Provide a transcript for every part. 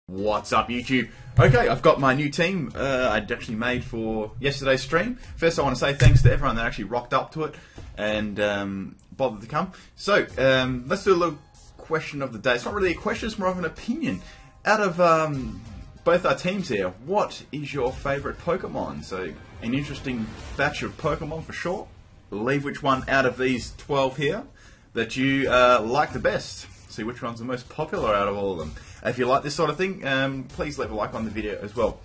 What's up, YouTube? Okay, I've got my new team I'd actually made for yesterday's stream. First, I want to say thanks to everyone that actually rocked up to it and bothered to come. So, let's do a little question of the day. It's not really a question, it's more of an opinion. Out of both our teams here, what is your favourite Pokemon? So, an interesting batch of Pokemon for sure. Leave which one out of these 12 here that you like the best. See which one's the most popular out of all of them. If you like this sort of thing, please leave a like on the video as well.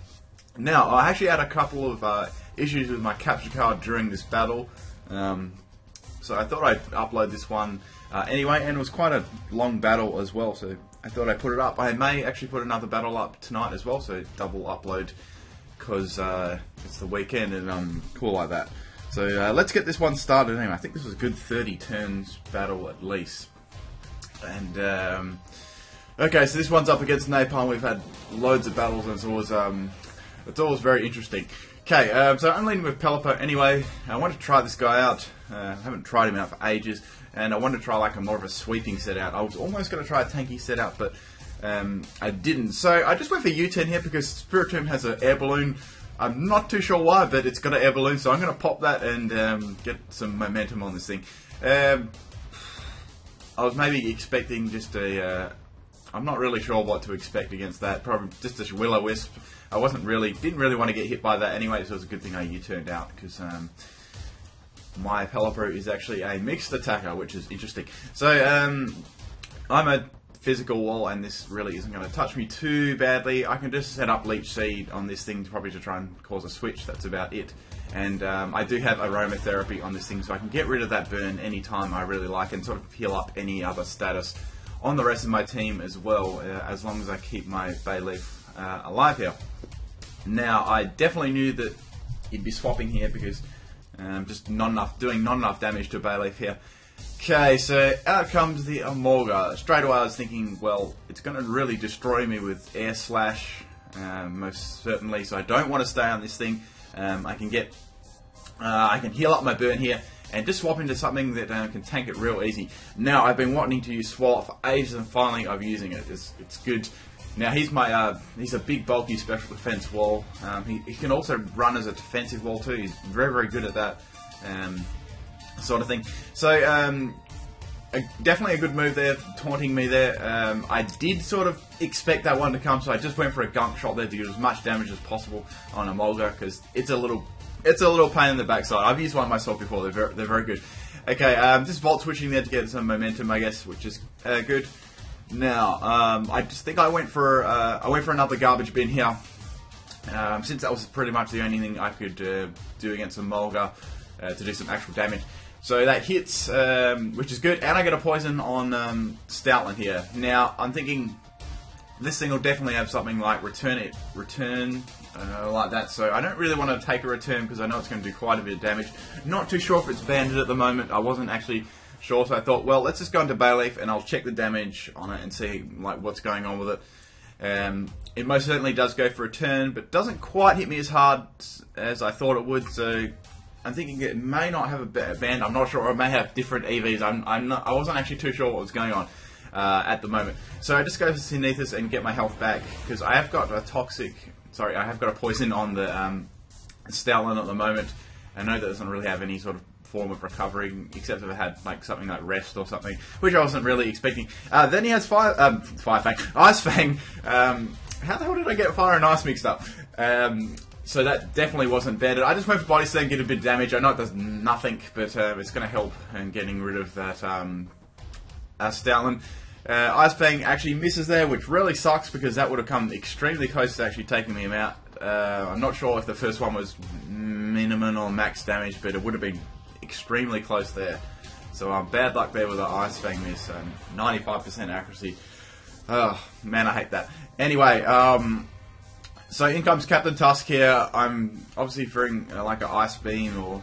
Now, I actually had a couple of issues with my capture card during this battle, so I thought I'd upload this one anyway, and it was quite a long battle as well, so I thought I'd put it up. I may actually put another battle up tonight as well, so double upload, because it's the weekend and I'm cool like that. So let's get this one started anyway. I think this was a good 30 turns battle at least. And okay, so this one's up against Napalm. We've had loads of battles, and it's always very interesting. Okay, so I'm leading with Pelipper anyway. I want to try this guy out. I haven't tried him out for ages, and I wanted to try like more of a sweeping set out. I was almost going to try a tanky set out, but I didn't. So I just went for U-turn here because Spiritomb has an air balloon. I'm not too sure why, but it's got an air balloon, so I'm going to pop that and get some momentum on this thing. I was maybe expecting just a... I'm not really sure what to expect against that. Probably just a Will-O-Wisp. I didn't really want to get hit by that anyway, so it was a good thing I U-turned out, because my Pelipper is actually a mixed attacker, which is interesting. So, I'm a physical wall, and this really isn't going to touch me too badly. I can just set up Leech Seed on this thing probably to try and cause a switch. That's about it. And I do have aromatherapy on this thing, so I can get rid of that burn anytime I really like and sort of heal up any other status on the rest of my team as well, as long as I keep my Bayleaf alive here. Now, I definitely knew that he'd be swapping here because just doing not enough damage to Bayleaf here. Okay, so out comes the Amorga. Straight away I was thinking, well, it's going to really destroy me with Air Slash, most certainly, so I don't want to stay on this thing. I can heal up my burn here and just swap into something that can tank it real easy. Now, I've been wanting to use Swallow for ages, and finally I'm using it. It's good. Now, he's a big, bulky special defense wall. He can also run as a defensive wall too. He's very, very good at that sort of thing. So, definitely a good move there, taunting me there. I did sort of expect that one to come, so I just went for a gunk shot there to do as much damage as possible on Amolga, because it's a little pain in the backside. I've used one myself before. They're very good. Okay, just volt switching there to get some momentum, I guess, which is good. Now, I just think I went for another garbage bin here, since that was pretty much the only thing I could do against Amolga to do some actual damage. So that hits, which is good, and I get a poison on Stoutland here. Now, I'm thinking this thing will definitely have something like return, like that, so I don't really want to take a return because I know it's going to do quite a bit of damage. Not too sure if it's banded at the moment. I wasn't actually sure, so I thought, well, let's just go into Bayleaf and I'll check the damage on it and see like what's going on with it. It most certainly does go for a turn, but doesn't quite hit me as hard as I thought it would, so I'm thinking it may not have a band. I'm not sure, or it may have different EVs. I wasn't actually too sure what was going on at the moment. So I just go for Sinethus and get my health back, because I have got a I have got a poison on the Stoutland at the moment. I know that doesn't really have any sort of form of recovery, except if it had like something like Rest or something, which I wasn't really expecting. Then he has Ice Fang. How the hell did I get Fire and Ice mixed up? So that definitely wasn't banded. I just went for Body Slam, get a bit of damage. I know it does nothing, but it's going to help in getting rid of that Stoutland. Ice Fang actually misses there, which really sucks because that would have come extremely close to actually taking him out. I'm not sure if the first one was minimum or max damage, but it would have been extremely close there. So bad luck there with the Ice Fang miss. 95% accuracy. Oh, man, I hate that. Anyway, so in comes Captain Tusk here. I'm obviously throwing like an Ice Beam or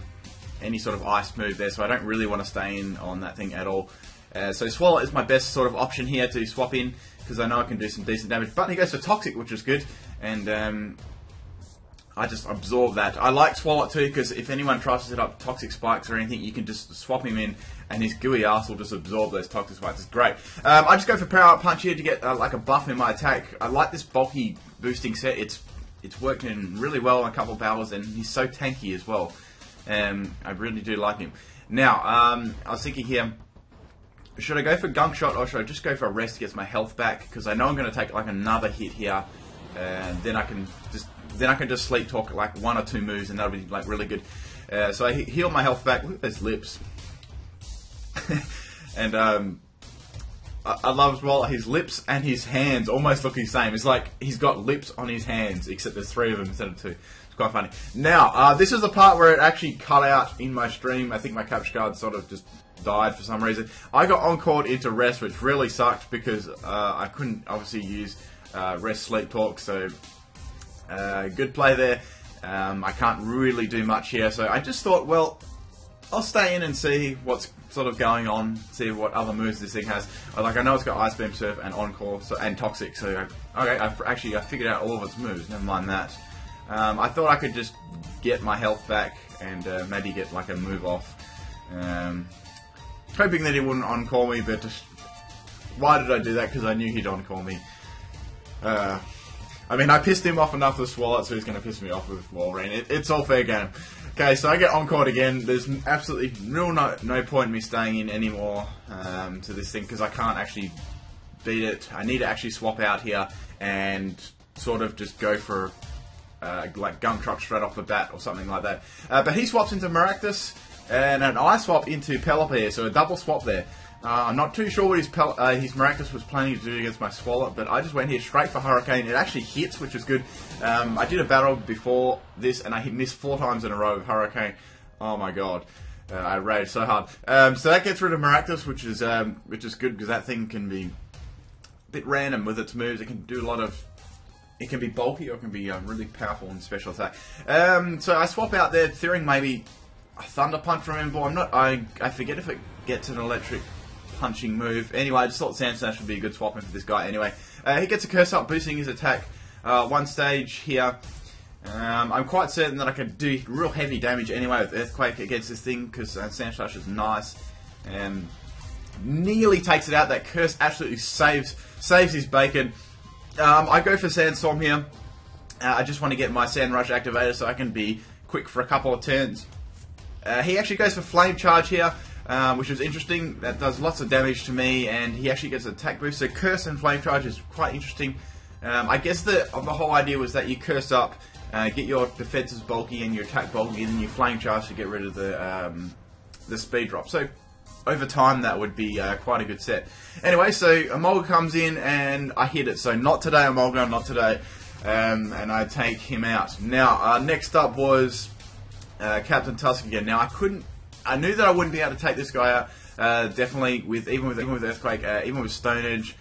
any sort of ice move there, so I don't really want to stay in on that thing at all. So Swallow is my best sort of option here to swap in, because I know I can do some decent damage. But he goes for Toxic, which is good, and I just absorb that. I like Swalot too, because if anyone tries to set up toxic spikes or anything, you can just swap him in, and his gooey ass will just absorb those toxic spikes. It's great. I just go for Power Up Punch here to get like a buff in my attack. I like this bulky boosting set. It's working really well on a couple of battles, and he's so tanky as well. I really do like him. Now, I was thinking here, should I go for Gunk Shot or should I just go for a rest to get my health back? Because I know I'm going to take like another hit here, and then I can just sleep talk like 1 or 2 moves, and that'll be like really good. So I heal my health back. Look at those lips. And I love as well his lips and his hands almost look the same. It's like he's got lips on his hands, except there's 3 of them instead of 2. It's quite funny. Now, this is the part where it actually cut out in my stream. I think my capture card sort of just died for some reason. I got encored into rest, which really sucked because I couldn't obviously use rest sleep talk. So good play there. I can't really do much here, so I just thought, well, I'll stay in and see what's sort of going on, see what other moves this thing has. Like, I know it's got Ice Beam, Surf, and Encore, so, and Toxic, so, okay, I figured out all of its moves, never mind that. I thought I could just get my health back and maybe get, like, a move off. Hoping that he wouldn't Encore me, but just, why did I do that? Because I knew he'd Encore me. I mean, I pissed him off enough with Swalot, so he's going to piss me off with Walrein. It's all fair game. Okay, so I get encored again. There's absolutely no point in me staying in anymore to this thing, because I can't actually beat it. I need to actually swap out here and sort of just go for like Gunk Shot straight off the bat or something like that. But he swaps into Maractus, and I swap into Pelipper, so a double swap there. I'm not too sure what his Maractus was planning to do against my Swalot, but I just went here straight for Hurricane. It actually hits, which is good. I did a battle before this, and I missed 4 times in a row with Hurricane. Oh my god. I raged so hard. So that gets rid of Maractus, which is good, because that thing can be a bit random with its moves. It can do a lot of... It can be bulky, or it can be really powerful in special attack. So I swap out there, fearing maybe a Thunder Punch from him, but I forget if it gets an electric punching move. Anyway, I just thought Sand Slash would be a good swap in for this guy anyway. He gets a Curse Up, boosting his attack 1 stage here. I'm quite certain that I can do real heavy damage anyway with Earthquake against this thing, because Sand Slash is nice. Nearly takes it out. That Curse absolutely saves his bacon. I go for Sandstorm here. I just want to get my Sand Rush activated so I can be quick for a couple of turns. He actually goes for Flame Charge here, which is interesting. That does lots of damage to me, and he actually gets an attack boost. So Curse and Flame Charge is quite interesting. I guess the whole idea was that you Curse up, get your defenses bulky and your attack bulky, and then you Flame Charge to get rid of the speed drop. So over time that would be quite a good set. Anyway, so Emolga comes in and I hit it. So not today, Emolga, not today. And I take him out. Now, next up was Captain Tusk again. Now, I knew that I wouldn't be able to take this guy out. Definitely, even with Earthquake, even with Stone Edge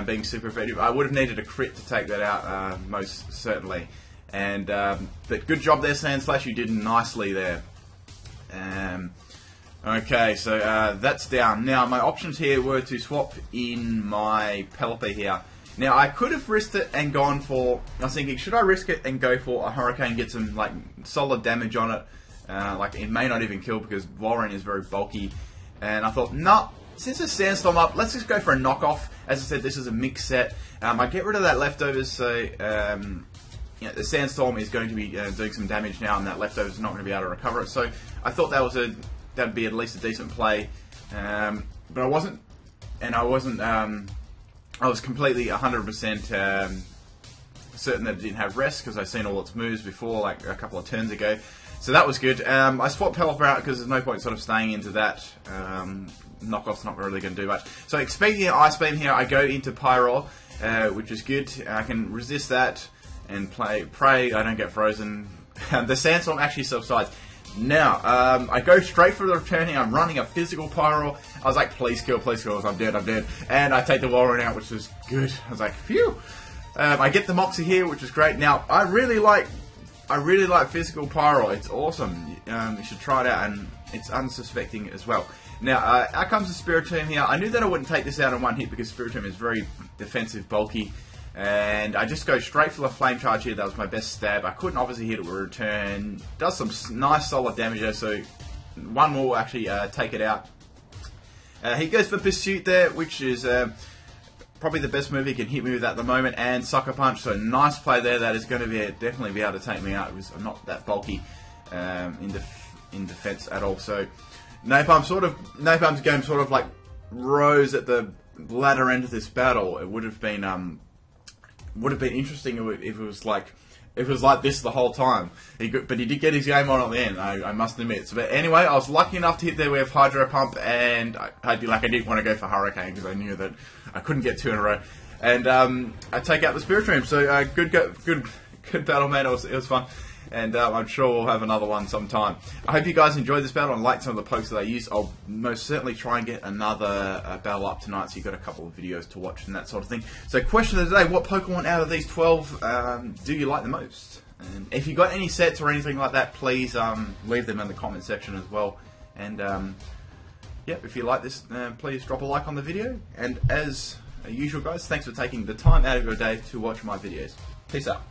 being super effective, I would have needed a crit to take that out, most certainly. And but good job there, Sand Slash. You did nicely there. Okay, so that's down. Now, my options here were to swap in my Pelipper here. Now, I could have risked it and gone for... I was thinking, should I risk it and go for a Hurricane, get some like solid damage on it? Like, it may not even kill because Walrein is very bulky. And I thought, nah, since it's Sandstorm up, let's just go for a knockoff. As I said, this is a mixed set. I get rid of that Leftovers, so you know, the Sandstorm is going to be doing some damage now, and that Leftovers is not going to be able to recover it. So I thought that'd be at least a decent play. But I wasn't, and I was completely 100% certain that it didn't have rest because I've seen all its moves before, like a couple of turns ago. So that was good. I swapped Pelipper out because there's no point sort of staying into that. Knockoff's not really going to do much. So expecting an Ice Beam here, I go into Pyro, which is good. I can resist that and pray I don't get frozen. The Sandstorm actually subsides. Now, I go straight for the returning. I'm running a physical Pyro. I was like, please kill, I'm dead. And I take the Walrein out, which is good. I was like, phew. I get the Moxie here, which is great. Now, I really like physical Pyro. It's awesome. You should try it out, and it's unsuspecting as well. Now, out comes the Spiritomb here. I knew that I wouldn't take this out in one hit because Spiritomb is very defensive, bulky. And I just go straight for the flame charge here. That was my best stab. I couldn't obviously hit it with a return. Does some nice solid damage there, so one will actually take it out. He goes for Pursuit there, which is probably the best move he can hit me with at the moment, and Sucker Punch. So nice play there. That is going to be definitely be able to take me out. I'm not that bulky in defense at all. So Napalm's game sort of like rose at the latter end of this battle. It would have been interesting if it was like this the whole time. But he did get his game on at the end, I must admit. So, but anyway, I was lucky enough to hit there with Hydro Pump, and I didn't want to go for Hurricane because I knew that I couldn't get 2 in a row. And I take out the Spirit Stream. So good battle, man. It was fun. And I'm sure we'll have another one sometime. I hope you guys enjoyed this battle and liked some of the pokes that I used. I'll most certainly try and get another battle up tonight, so you've got a couple of videos to watch and that sort of thing. So question of the day, what Pokemon out of these 12 do you like the most? And if you got any sets or anything like that, please leave them in the comment section as well. And yeah, if you like this, please drop a like on the video. And as usual, guys, thanks for taking the time out of your day to watch my videos. Peace out.